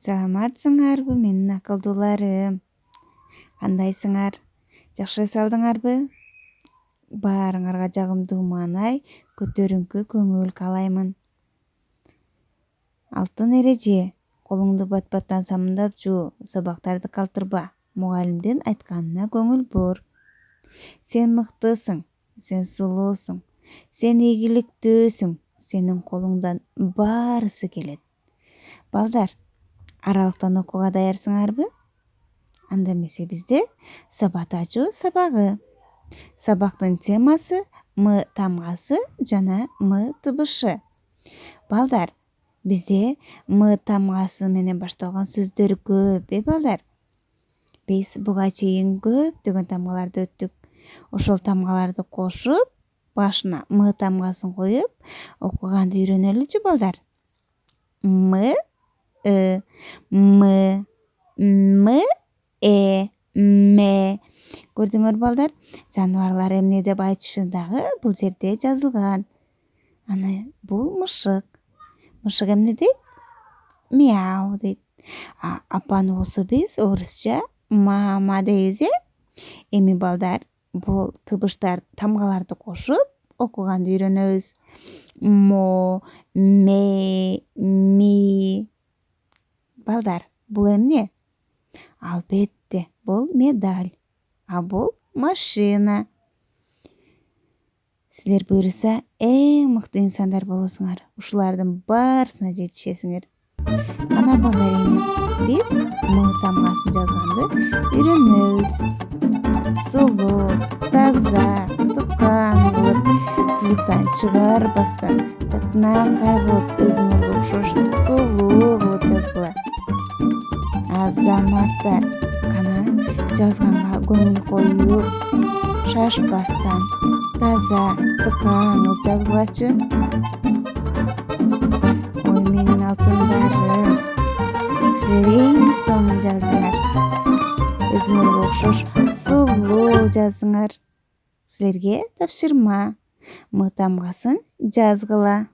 Саламатсыңарбы менин акылдууларым? Кандайсыңар? Жакшы салдыңарбы? Баарыңарга жагымдуу маанай, көтөрүңкү көңүл каалаймын. Алтын эреже: колуңду бат-баттан самындап жуу, сабактарды калтырба, мугалимдин айтканына көңүл бур. Сен мыктысың, сен сулуусуң, сен ийгиликтүүсүң, сенин колуңдан баарысы келет. Балдар, аралыктан окууга даярсыңарбы? Анда эмесе бизде сабат ачуу сабагы. Сабактын темасы М тамгасы жана М тыбышы. Балдар, бизде М тамгасы менен башталган сөздөр көп, балдар? Биз буга чейин көптөгөн тамгаларды өттүк. Ошол тамгаларды кошуп, башына М тамгасын коюп, окуганды үйрөнөлүчү, балдар. М, ы, М, М, Ме. Көрдүңөр, балдар? Жаныбарлар эмне деп айтышы дагы бул жерде жазылган. Аны бул мышык. Мышык эмне дейт? Мяу дейт. Апаны болсо биз орусча мама дейбиз, Эми балдар, бул тыбыштар, тамгаларды кошуп окуганды үйрөнөбүз. Мо, ме, ми. Балдар, бул эмне? Албетте, бул медаль. А бул машина. Силер буюрса эң мыкты инсандар болосуңар. Ушулардын баарысына жетишесиңер. Мына балдар, эми биз М тамгасын жазганды үйрөнөбүз. Сулуу, таза, тыкаан кылып, сызыктан чыгарбастан, татынакай кылып, өзүңөргө окшош сулуу кылып жазгыла. Азаматтар, кана жазганга көңүл коюп, шашпастан, таза, тыкаан кылып жазгылачы. Ой, менин алтындарым, силер эң сонун жазыңар. Өзүңөргө окшош сулуу жазыңар. Силерге тапшырма: М тамгасын жазгыла.